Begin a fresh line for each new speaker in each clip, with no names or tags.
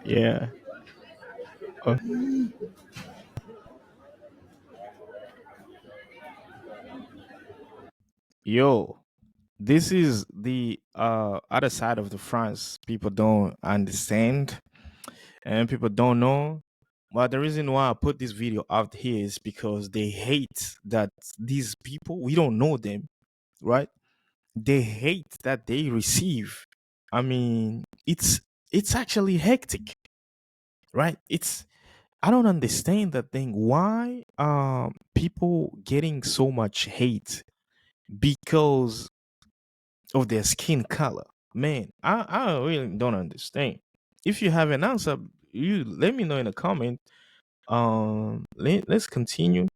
Yeah. Uh, Yo, this is the other side of the France people don't understand and people don't know. But the reason why I put this video out here is because they hate that these people, we don't know them, right? They hate that they receive. I mean, it's actually hectic, right? It's I don't understand that thing. Why people getting so much hate because of their skin color? Man, I really don't understand. If you have an answer, you let me know in a comment. Let's continue.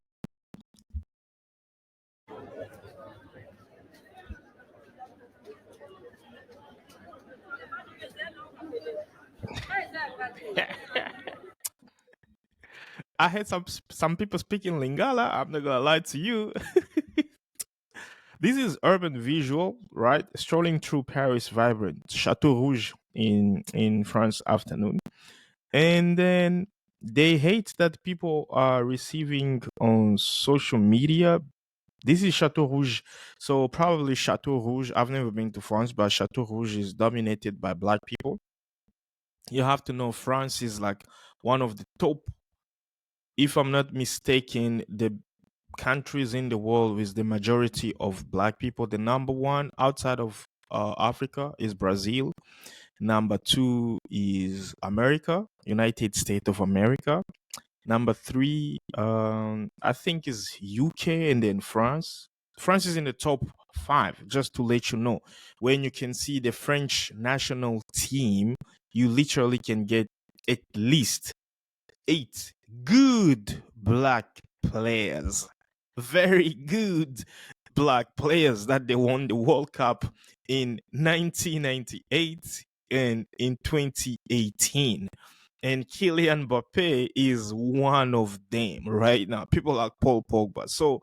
I had some people speaking Lingala. I'm not gonna lie to you. This is urban visual, right? Strolling through Paris vibrant Chateau Rouge in France afternoon. And then they hate that people are receiving on social media. This is Chateau Rouge. So probably Chateau Rouge. I've never been to France, but Chateau Rouge is dominated by black people. You have to know France is like one of the top, if I'm not mistaken, the countries in the world with the majority of black people. The number one outside of Africa is Brazil. Number two is America, United States of America. Number three, I think is UK, and then France. France is in the top five, just to let you know. When you can see the French national team, you literally can get at least eight good black players. Very good black players that they won the World Cup in 1998 and in 2018. And Kylian Mbappe is one of them right now. People like Paul Pogba. So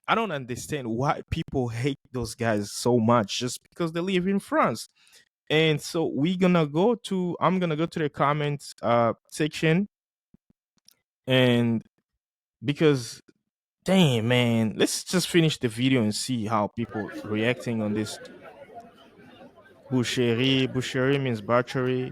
I don't understand why people hate those guys so much just because they live in France. And so I'm gonna go to the comments section, and because damn man, let's just finish the video and see how people reacting on this. Boucherie means butchery.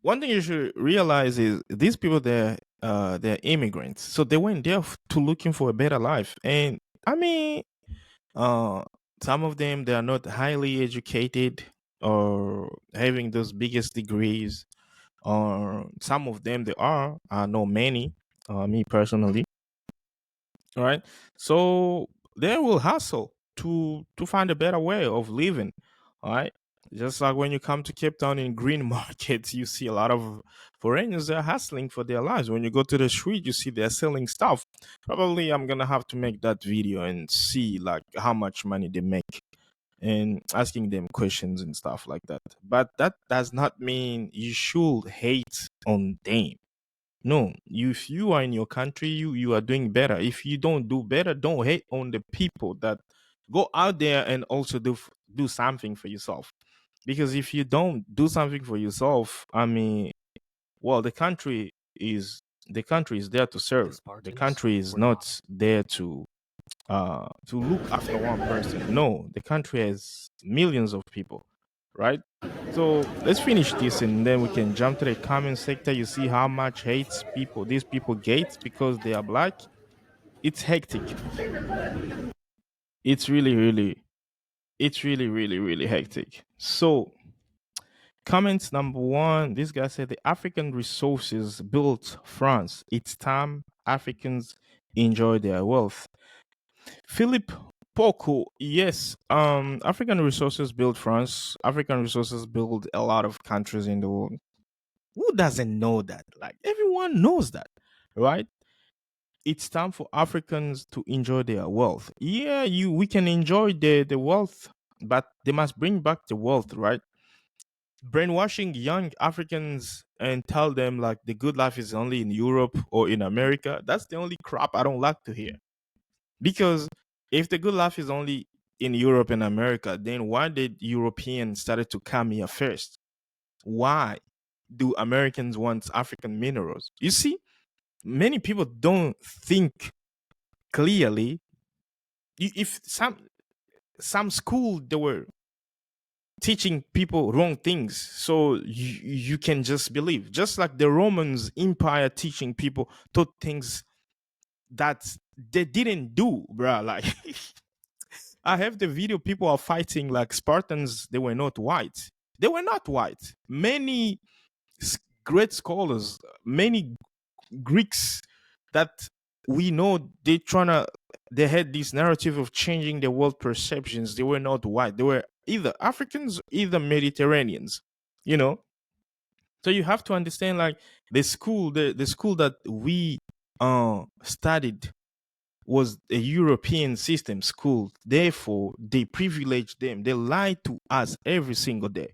One thing you should realize is these people, they're immigrants, so they went there to looking for a better life. And I mean, uh some of them, they are not highly educated or having those biggest degrees, or some of them they are. I know many, me personally, all right? So they will hustle to find a better way of living, all right? Just like when you come to Cape Town in green markets, you see a lot of foreigners, they're hustling for their lives. When you go to the street, you see they're selling stuff. Probably I'm gonna have to make that video and see like how much money they make, and asking them questions and stuff like that. But that does not mean you should hate on them. No, if you are in your country, you are doing better. If you don't do better, don't hate on the people that go out there and also do something for yourself. Because if you don't do something for yourself, I mean, well, the country is there to serve. The country is not there to look after one person. No, the country has millions of people, right? So let's finish this and then we can jump to the comment sector. You see how much hates people these people get because they are black. It's hectic. It's really hectic. So comments number one, this guy said the African resources built France. It's time Africans enjoy their wealth. Philip Poco, yes. African resources build France. African resources build a lot of countries in the world. Who doesn't know that? Like everyone knows that, right? It's time for Africans to enjoy their wealth. Yeah, you we can enjoy the wealth, but they must bring back the wealth, right? Brainwashing young Africans and tell them like the good life is only in Europe or in America. That's the only crap I don't like to hear. Because if the good life is only in Europe and America, then why did Europeans started to come here first? Why do Americans want African minerals? You see, many people don't think clearly. If some school they were teaching people wrong things, so you can just believe, just like the Romans Empire teaching people taught things that they didn't do, bruh. Like I have the video. People are fighting like Spartans. They were not white. They were not white. Many great scholars, many Greeks that we know they had this narrative of changing the world perceptions. They were not white. They were either Africans, either Mediterraneans. You know, so you have to understand like the school that we studied was a European system school. Therefore, they privileged them. They lied to us every single day.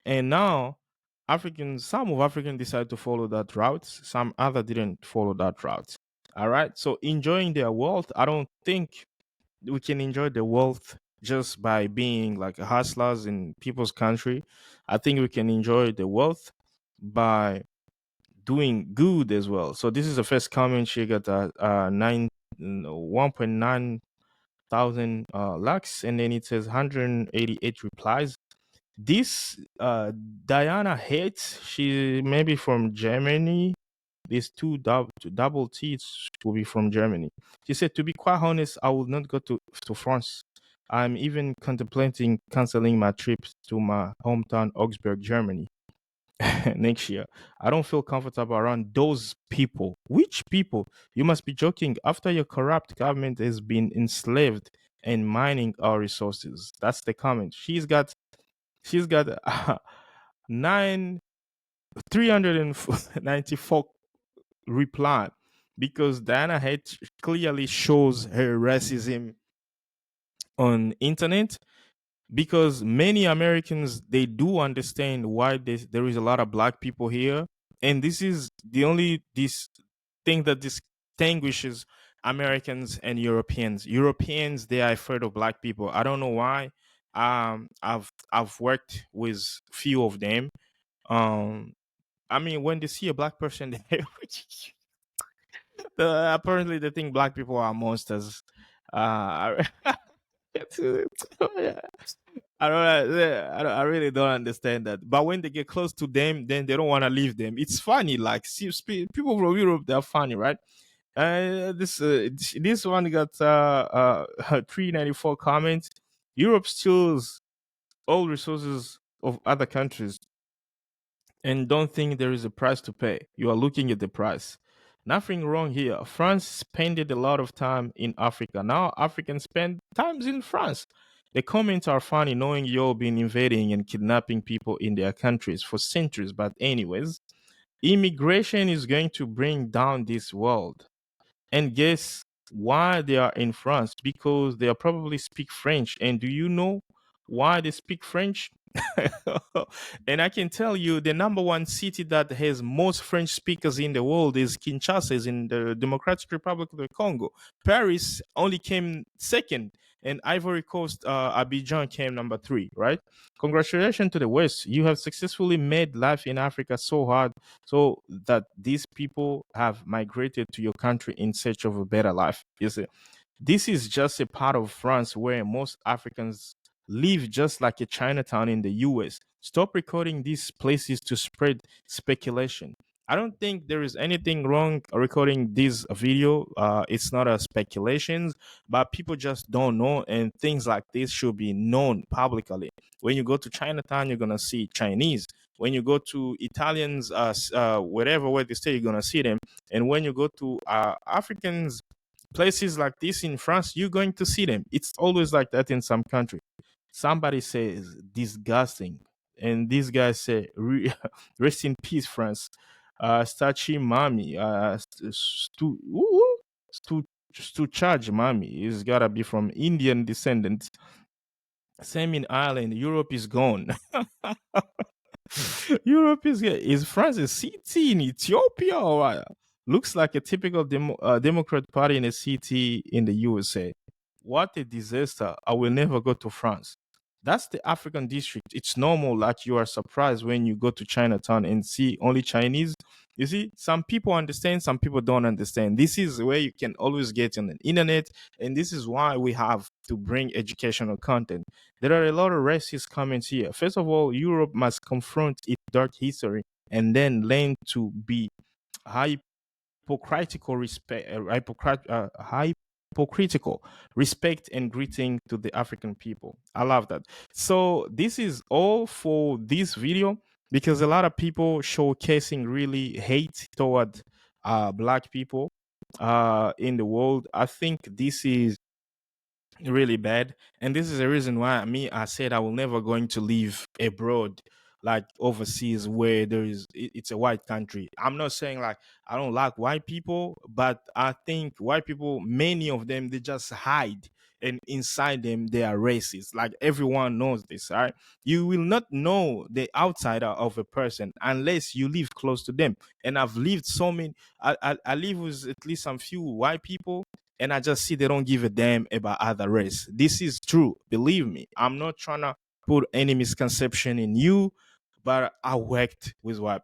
And now some of Africans decided to follow that route. Some other didn't follow that route. All right. So enjoying their wealth, I don't think we can enjoy the wealth just by being like hustlers in people's country. I think we can enjoy the wealth by doing good as well. So this is the first comment. She got 1.9 thousand likes, and then it says 188 replies. This Diana hates. She maybe from Germany. These double T's will be from Germany. She said, "To be quite honest, I will not go to France. I'm even contemplating canceling my trip to my hometown, Augsburg, Germany." Next year. I don't feel comfortable around those people. Which people? You must be joking. After your corrupt government has been enslaved and mining our resources. That's the comment. She's got nine 394 reply because Diana H clearly shows her racism on internet, because many Americans they do understand why there is a lot of black people here, and this is the only this thing that distinguishes Americans and Europeans. Europeans they are afraid of black people. I don't know why. I've worked with few of them. Um, I mean, when they see a black person, apparently they think black people are monsters. Yeah. I really don't understand that. But when they get close to them, then they don't want to leave them. It's funny. Like people from Europe, they're funny, right? This one got 394 comments. Europe steals all resources of other countries and don't think there is a price to pay. You are looking at the price. Nothing wrong here. France spent a lot of time in Africa. Now Africans spend times in France. The comments are funny knowing you've been invading and kidnapping people in their countries for centuries. But anyways, immigration is going to bring down this world. And guess why they are in France? Because they are probably speak French. And do you know why they speak French? And I can tell you the number one city that has most French speakers in the world is Kinshasa, is in the Democratic Republic of the Congo. Paris only came second, and Ivory Coast, Abidjan came number three, right? Congratulations to the West. You have successfully made life in Africa so hard so that these people have migrated to your country in search of a better life. You see, this is just a part of France where most Africans live, just like a Chinatown in the US. Stop recording these places to spread speculation. I don't think there is anything wrong recording this video. It's not a speculations, but people just don't know, and things like this should be known publicly. When you go to Chinatown, you're gonna see Chinese. When you go to Italians, wherever where they stay, you're gonna see them. And when you go to Africans places like this in France, you're going to see them. It's always like that in some country. Somebody says disgusting, and this guy say rest in peace, France. Stachi Mami, Stu, Stu Charge Mami. He's gotta be from Indian descendants. Same in Ireland. Europe is gone. Europe is France a city in Ethiopia or what? Looks like a typical Democrat party in a city in the USA. What a disaster. I will never go to France. That's the African district. It's normal, like you are surprised when you go to Chinatown and see only Chinese. You see, some people understand, some people don't understand. This is where you can always get on the internet, and this is why we have to bring educational content. There are a lot of racist comments here. First of all, Europe must confront its dark history and then learn to be hypocritical respect, hypocritical respect and greeting to the African people. I love that. So this is all for this video because a lot of people showcasing really hate toward black people in the world. I think this is really bad, and this is the reason why me I said I will never going to live abroad, like overseas where there is it's a white country. I'm not saying like I don't like white people, but I think white people, many of them, they just hide, and inside them they are racist. Like everyone knows this, right? You will not know the outsider of a person unless you live close to them. And I've lived so many, I live with at least some few white people, and I just see they don't give a damn about other race. This is true. Believe me. I'm not trying to put any misconception in you, but I worked with white.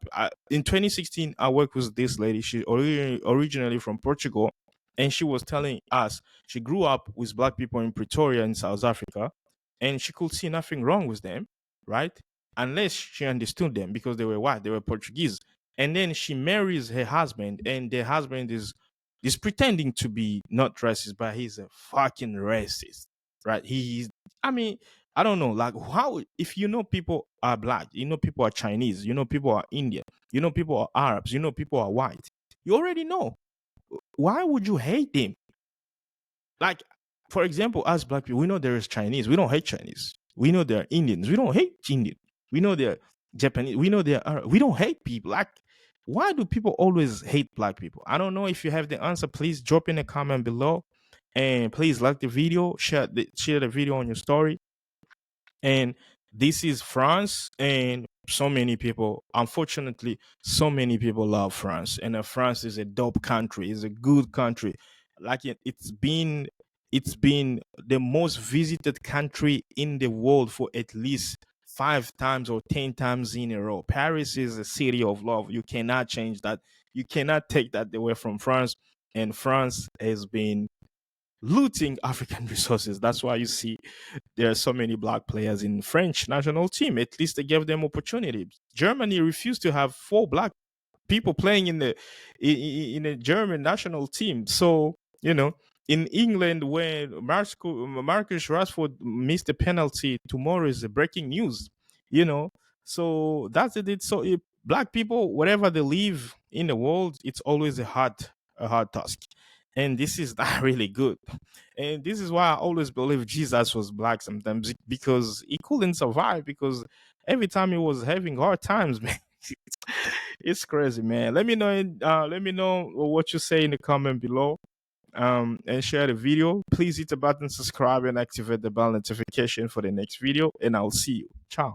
In 2016, I worked with this lady. She originally from Portugal, and she was telling us she grew up with black people in Pretoria in South Africa, and she could see nothing wrong with them, right? Unless she understood them because they were white, they were Portuguese. And then she marries her husband, and the husband is pretending to be not racist, but he's a fucking racist, right? He's, I mean, I don't know, like how, if you know people are black, you know people are Chinese, you know people are Indian, you know people are Arabs, you know people are white, you already know. Why would you hate them? Like, for example, as black people, we know there is Chinese. We don't hate Chinese. We know there are Indians. We don't hate Indian. We know they're Japanese. We know they're Arab. We don't hate people. Like, why do people always hate black people? I don't know. If you have the answer, please drop in a comment below. And please like the video, share the video on your story. And this is France, and so many people, unfortunately, so many people love France, and France is a dope country, it's a good country. Like it's been the most visited country in the world for at least 5 times or 10 times in a row. Paris is a city of love. You cannot change that. You cannot take that away from France. And France has been looting African resources. That's why you see there are so many black players in French national team. At least they gave them opportunity. Germany refused to have 4 black people playing in a German national team. So in England, when Marcus Rashford missed a penalty, tomorrow is the breaking news. You know, so that's it. So if black people, wherever they live in the world, it's always a hard task, and this is not really good. And this is why I always believe Jesus was black sometimes because he couldn't survive because every time he was having hard times, man. It's crazy, man. Let me know what you say in the comment below. And share the video. Please hit the button, subscribe, and activate the bell notification for the next video. And I'll see you. Ciao.